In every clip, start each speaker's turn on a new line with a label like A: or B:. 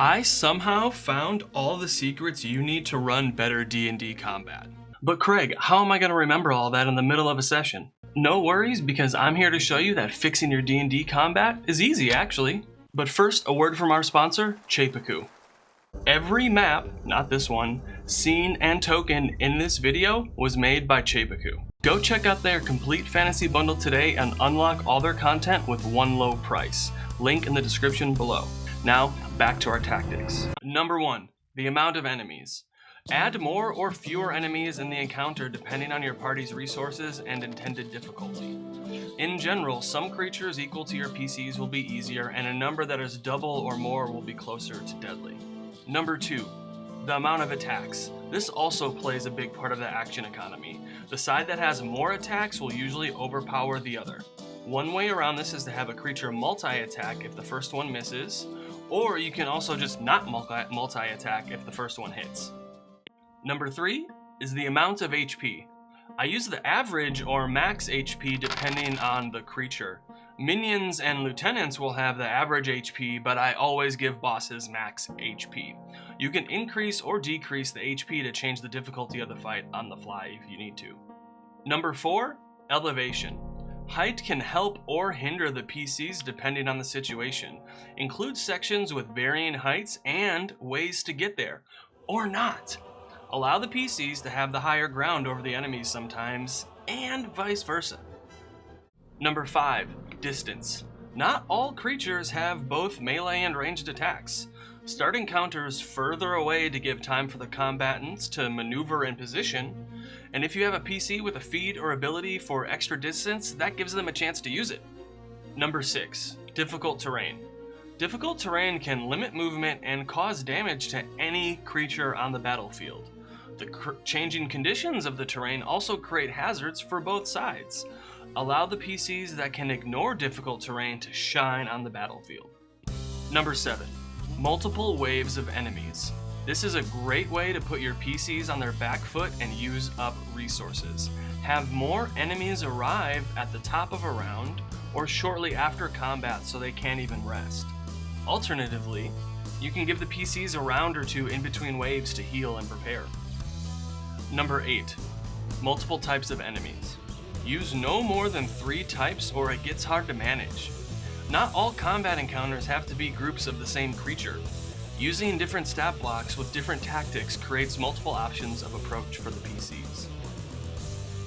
A: I somehow found all the secrets you need to run better D&D combat. But Craig, how am I going to remember all that in the middle of a session? No worries, because I'm here to show you that fixing your D&D combat is easy, actually. But first, a word from our sponsor, Chapekoo. Every map, not this one, scene, and token in this video was made by Chapekoo. Go check out their complete fantasy bundle today and unlock all their content with one low price. Link in the description below. Now, back to our tactics. Number 1, the amount of enemies. Add more or fewer enemies in the encounter depending on your party's resources and intended difficulty. In general, some creatures equal to your PCs will be easier, and a number that is double or more will be closer to deadly. Number 2, the amount of attacks. This also plays a big part of the action economy. The side that has more attacks will usually overpower the other. One way around this is to have a creature multi-attack if the first one misses, or you can also just not multi-attack if the first one hits. Number 3 is the amount of HP. I use the average or max HP depending on the creature. Minions and lieutenants will have the average HP, but I always give bosses max HP. You can increase or decrease the HP to change the difficulty of the fight on the fly if you need to. Number 4, elevation. Height can help or hinder the PCs depending on the situation. Include sections with varying heights and ways to get there, or not. Allow the PCs to have the higher ground over the enemies sometimes, and vice versa. Number 5, distance. Not all creatures have both melee and ranged attacks. Start encounters further away to give time for the combatants to maneuver in position, and if you have a PC with a feat or ability for extra distance, that gives them a chance to use it. Number 6, difficult terrain. Difficult terrain can limit movement and cause damage to any creature on the battlefield. The changing conditions of the terrain also create hazards for both sides. Allow the PCs that can ignore difficult terrain to shine on the battlefield. Number 7, multiple waves of enemies. This is a great way to put your PCs on their back foot and use up resources. Have more enemies arrive at the top of a round or shortly after combat so they can't even rest. Alternatively, you can give the PCs a round or two in between waves to heal and prepare. Number 8, multiple types of enemies. Use no more than 3 types or it gets hard to manage. Not all combat encounters have to be groups of the same creature. Using different stat blocks with different tactics creates multiple options of approach for the PCs.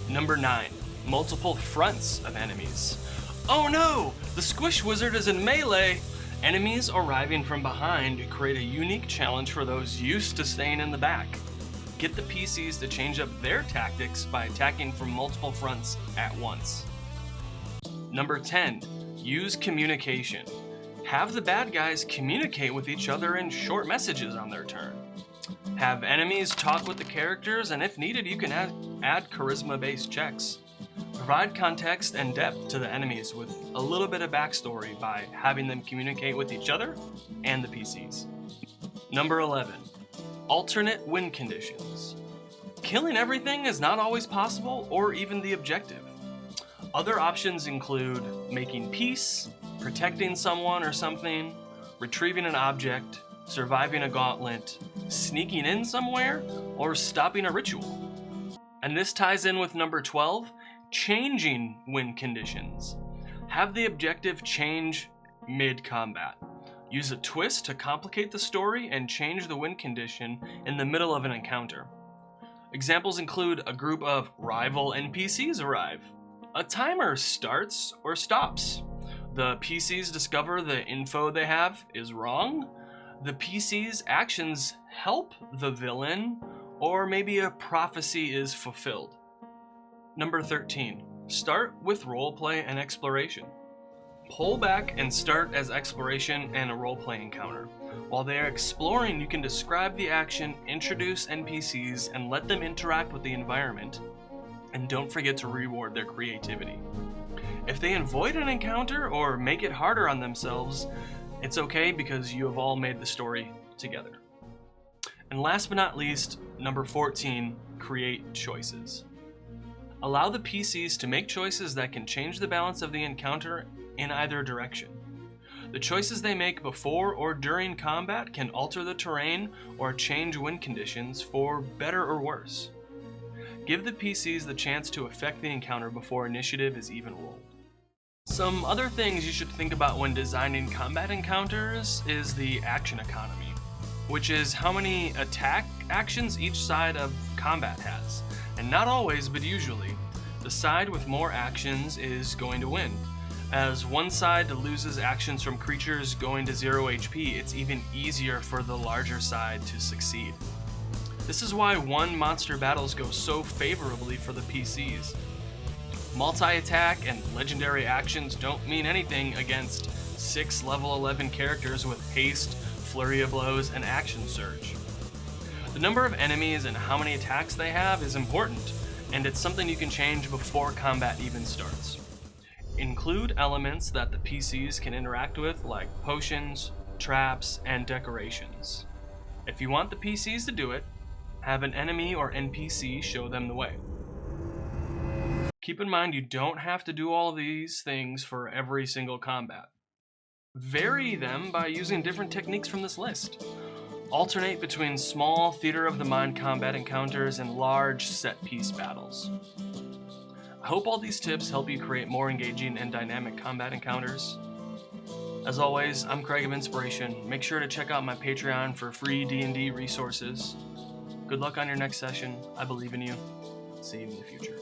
A: Number 9, multiple fronts of enemies. Oh no! The Squish Wizard is in melee! Enemies arriving from behind create a unique challenge for those used to staying in the back. Get the PCs to change up their tactics by attacking from multiple fronts at once. Number 10, use communication. Have the bad guys communicate with each other in short messages on their turn. Have enemies talk with the characters, and if needed, you can add charisma-based checks. Provide context and depth to the enemies with a little bit of backstory by having them communicate with each other and the PCs. Number 11, alternate win conditions. Killing everything is not always possible or even the objective. Other options include making peace, protecting someone or something, retrieving an object, surviving a gauntlet, sneaking in somewhere, or stopping a ritual. And this ties in with number 12, changing win conditions. Have the objective change mid-combat. Use a twist to complicate the story and change the win condition in the middle of an encounter. Examples include a group of rival NPCs arrive. A timer starts or stops. The PCs discover the info they have is wrong. The PC's actions help the villain, or maybe a prophecy is fulfilled. Number 13, start with roleplay and exploration. Pull back and start as exploration and a roleplay encounter. While they are exploring, you can describe the action, introduce NPCs, and let them interact with the environment. And don't forget to reward their creativity. If they avoid an encounter or make it harder on themselves, it's okay because you have all made the story together. And last but not least, number 14, create choices. Allow the PCs to make choices that can change the balance of the encounter in either direction. The choices they make before or during combat can alter the terrain or change win conditions for better or worse. Give the PCs the chance to affect the encounter before initiative is even rolled. Some other things you should think about when designing combat encounters is the action economy, which is how many attack actions each side of combat has. And not always, but usually, the side with more actions is going to win. As one side loses actions from creatures going to 0 HP, it's even easier for the larger side to succeed. This is why one monster battles go so favorably for the PCs. Multi-attack and legendary actions don't mean anything against 6 level 11 characters with haste, flurry of blows, and action surge. The number of enemies and how many attacks they have is important, and it's something you can change before combat even starts. Include elements that the PCs can interact with, like potions, traps, and decorations. If you want the PCs to do it, have an enemy or NPC show them the way. Keep in mind you don't have to do all of these things for every single combat. Vary them by using different techniques from this list. Alternate between small theater of the mind combat encounters and large set-piece battles. I hope all these tips help you create more engaging and dynamic combat encounters. As always, I'm Craig of Inspiration. Make sure to check out my Patreon for free D&D resources. Good luck on your next session. I believe in you. See you in the future.